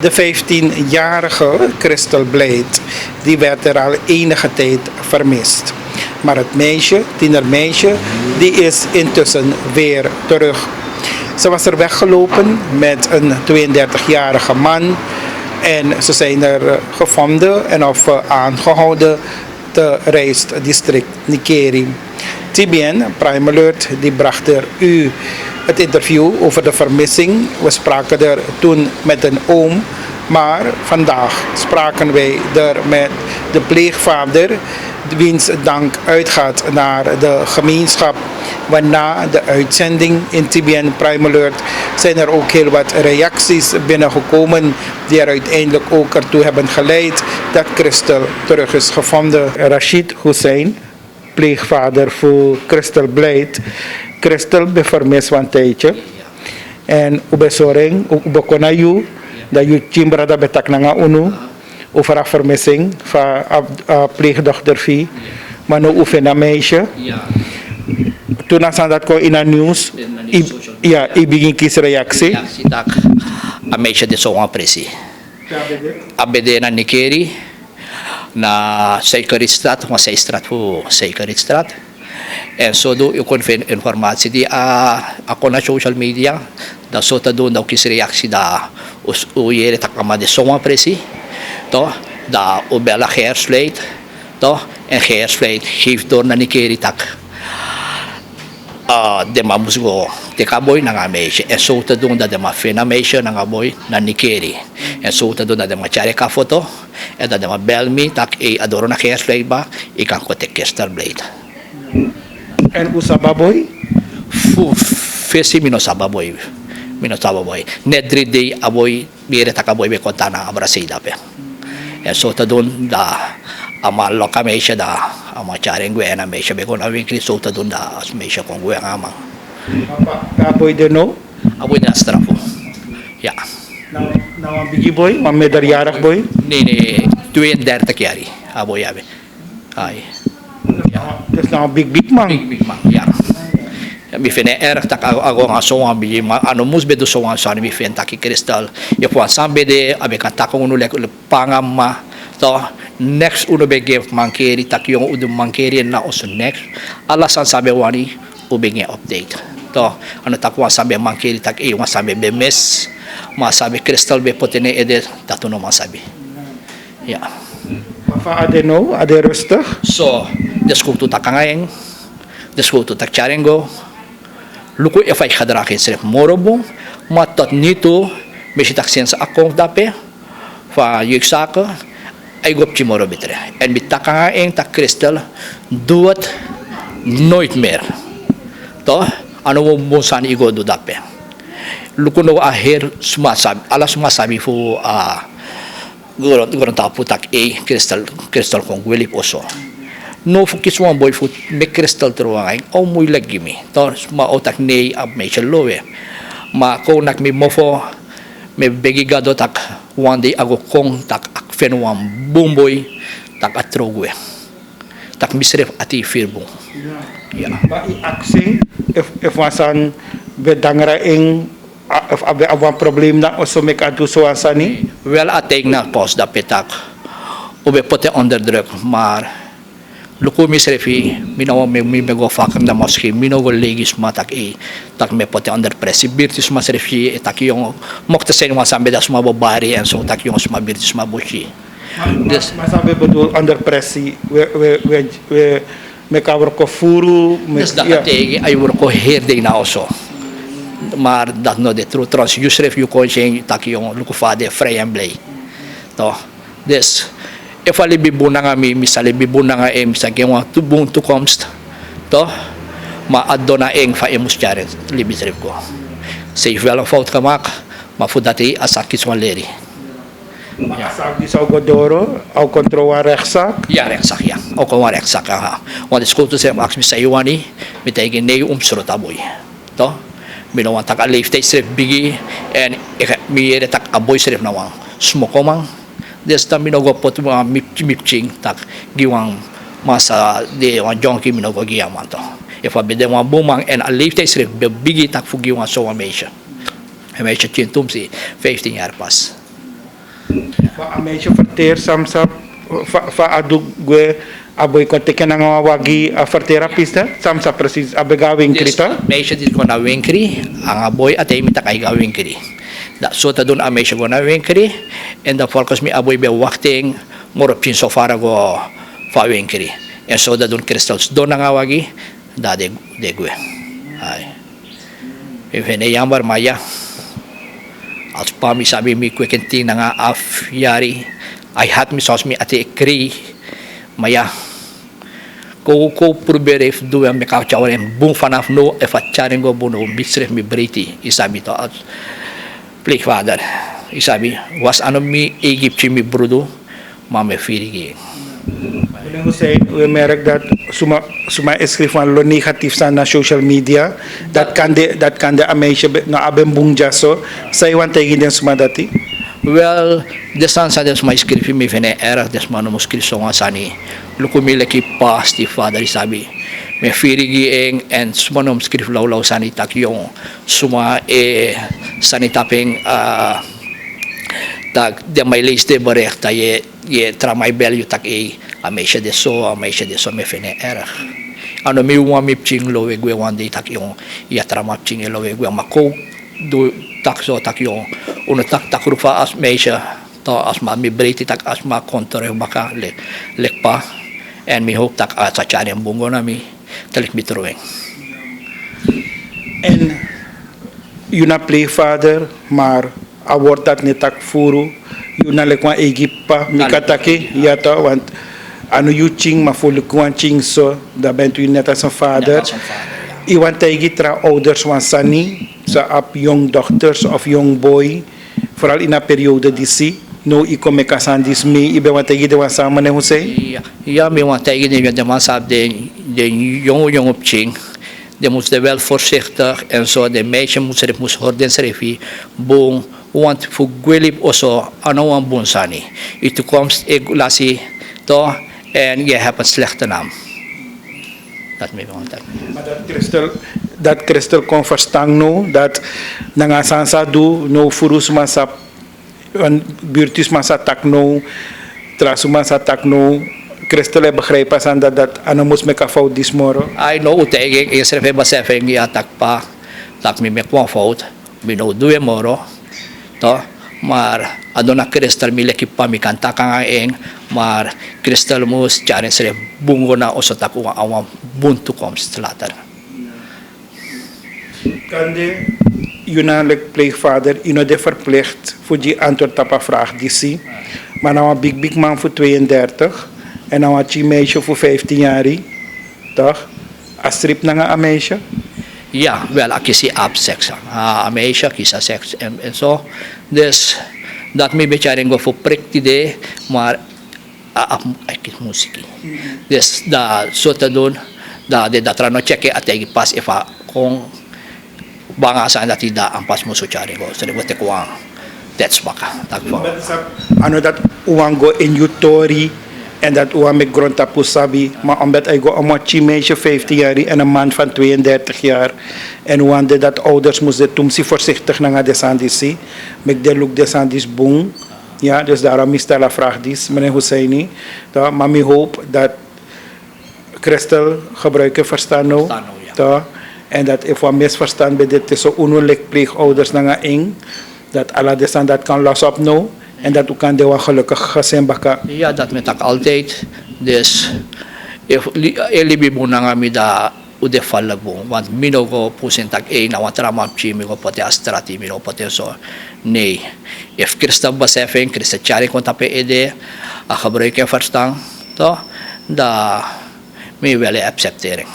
De 15-jarige Crystal Blade, die werd er al enige tijd vermist. Maar het meisje, tienermeisje, die is intussen weer terug. Ze was er weggelopen met een 32-jarige man en ze zijn er gevonden en aangehouden te Rijstdistrict Nikeri. TBN Prime Alert die bracht er u het interview over de vermissing. We spraken er toen met een oom, maar vandaag spraken wij er met de pleegvader, wiens dank uitgaat naar de gemeenschap. Want na de uitzending in TBN Prime Alert zijn er ook heel wat reacties binnengekomen die er uiteindelijk ook ertoe hebben geleid dat Crystal terug is gevonden. Rashid Hussein, pleegvader voor Crystal Blade. Crystal be vermist van tijdje. En ube soreng, ube konayu, dat je chimbra dat betak nanga unu over een vermissing van pleegdochter vie. Maar nu oefen een meisje. Toen aan dat kon in het nieuws, ik begin kiesreactie. Reactie dat een meisje die zo aanpressie. ABD naar Nikeri, naar Zekerstraat, want zij straat voor Zekerstraat. En zo doe je kon vinden informatie die ako na social media. Dat zo te doen, dat kiesreactie dat hoe je het allemaal de zo aanpressie. Toch? Dat u bella Geersvleet. Toch? En Geersvleet geeft door naar Nikeri tak. De ma moest go te kaboy na nga meisje. En zo te doen dat de ma fina meisje na nga boy na Nikeri. En zo te doen dat de ma chare ka foto. En dat de ma bel me tak adoro na Geersvleet ba. Ik kan ko te Crystal Blade. En usababoy? Fesi mino sababoy. Mino sababoy. Net 3 day aboy bire takaboy be konta na abrasida pe. En zo te doen da ama loka meisje da ama chare ngwe na meisje be kon awin zo te doen da meisje kon ngwe ngama. Aboy de no? Aboy na strafo. Ja. Nou een biggie boy, een meerderjarig boy? Nee, 32 jaar. Aboy yabe. Ay. Dat is nou een big man. Big man, ja. Mi fene erg tak ako nga so ang bigi ma ano mus bedo so ang sani mi fen taki Crystal e po sambe de abe kan tako no lek pangama to next uno be give mankeri tak yung udu mankeri na oso next alasan sabe wani ubinge update to ano takwa sabe mankeri tak e sabe be mes ma sabe Crystal be potene ede tatuno ma sabe ya Mafa adeno ade rustig so deskutu takangayeng deskutu tak charengo luku e fay khadrakin sref morobo matot nito mesitak sensa akong dape fa yuksaka ay gopchi morobitre en bitaka eng tak Crystal duot nooit meer to ano mo san igodo dape luku no aher sumasabi ala sumasabi fu gurun taputak Crystal kong wilip oso no fukis one boy foot me Crystal truangay o muy lagimi to ma otak nei ab me chalowe ma ko nak mi mofo me begigado tak one day ago kong tak akfen wan bumboy tak atrogwe tak misref ati firbo ya ba i aksi if wasan bedangra ing if abe awan problem na oso mek adu suasani well atek na post da petak ube pote under drug maar luku misrefi minawa mi go fakam na moski minogo legis matak tak me pote under presi birtis masrefi tak yung mokta sen wa sambe das mababari and so tak yung smabirtis mabushi des masabe betul under presi we me cover ko furu des dakate ay wor ko herde na oso maar dat no de true trans yusref yu ko cheng tak yung luku fade frey and blay to des if ali bibuna nga misali bibuna nga misagi nga tubong to comes to maaddo na eng fa emus charen libisrip ko safe well of out kamak mafudati asakis waleri masak di sa godoro au kontrowa reksak ya reksak ya o ko reksak ha want is to say max misayuani mitay nei srotaboy to minawan tak alif tay strip bigi and mi tak aboy strip na wang smokomang desta minogo pot mga mipching tak giwang masa de wan jonki minogo giyaman to if abide wan bumang and a leaf taste bigi tak fugi wan so amesha chintum si 15 year pas Wa meisje verteer samsa fa aduk gue aboy ko teken nga wagi verterapista samsa precies abegawing krita. Meisje dit ko na winkri, ang aboy at ay mita kay gawin kri. Da so ta dun a meisje ko na winkri, and the focus mi aboy be wakting moropin so fara go fa winkri. And so da dun crystals do na nga wagi, da de gue. Ay. Even yambar maya. Als pa mi sabi mi kwekenting na nga afyari, ay hat mi sos mi ate kri maya. Ko probere if do mi ka chawren bung fanaf no if a charingo buno bisref mi briti isabi to at please father isabi was ano mi Egypt mi brudo mame firigi. Meneer Hussein, we merk dat suma eskrif van lo negatief staan na social media. Dat kan de a meisje na abem bung jaso. Sa iwan tegen den suma dati? Well, desan sa des mais skrifi mi vene era des mano mo skrif songa sani. Lukumile ki pasti father isabi. Me firigi eng and sumano mo skrif law sani tak yung suma sani taping tak de may liste berekta ye tramay bel tak a meisje de so me vene era. Ano mi wa mi pching lo we one day tak yung ya trama pching lo we mako do tak so tak yung uno tak rufa as meisje to as ma mi briti tak as ma kontore baka lekpa and mi hope tak sa chane bungo na mi talik bitroweng. En you na play father, maar award dat ni tak furu, you na lekwa Egypta mikataki yata want ano you ching mafulukwan ching so da bent u net als een vader. Iwan tegen tra ouders van Sani, sa ap young dochters of young boy, vooral in een periode die zie. No, ik kom met kasan dis mee, ik ben wat tegen de wan samen en Hussein. Ja, me want tegen de man saab de jonge op ching. De moest er wel voorzichtig en zo. De meisje moest horden schrijven. Boom, want voor gwelip also ano ang bonsani. In de toekomst ik lasi to en je hebt een slechte naam. Dat me want dat. Maar dat kristal kon verstaan no, dat nangasansa do no furus masa een buurtus masa tak no, trasuma sa tak no. Kristal e begrijpen aan dat ano moest me ka fout dismoro. I know tegen ik schrijf ba sefeng ya tak pa tak mi me kwa fout. Bino duwe moro. To maar adona kristal mi leki pa mi kanta kang eng maar kristal mus charen sre bungo na oso taku awam buntu komst later. Kan de unanlijk pleegvader ino de verplicht voor die antwoord op een vraag die zie. Maar nou een big man voor 32 en nou een meisje voor 15 jaar. Toch? Een strip naar een meisje? Ja, wel, ik zie ab seks. Een meisje, kisa seks en zo. Dus dat me beetje ringo voor prik idee, maar ik kies muziek. Dus dat zo te doen, dat rano checken at ik pas even kung bangasan dat tidak ampas musuh cari go. Jadi buat kuang. That's baka. Ano dat uang go in yutori en dat uang met grond tapu sabi, maar omdat ik go een meisje 15 jaar en een man van 32 jaar en uang dat ouders moesten tumsi voorzichtig naar de sandisi, met de look de sandis boom. Ja, dus daarom is de vraag dis, meneer Husseini. Maar ik hoop dat Kristal gebruiken verstaan nou. En dat if wat misverstand bij dit is zo onnodig pleegouders naar eng, dat alle desan dat kan los op nou en dat u kan de wat gelukkig gezin baka. Ja, dat met ik altijd. Dus libi mo na nga mi da ude falag mo. Want mino ko pusin tak na wat ramam chi mi ko pati astrati mi ko pati so. Nee. If Kristal basefeng, Kristal chari kon tape ede, a gebruiken verstaan, to, da mi wel accepteren.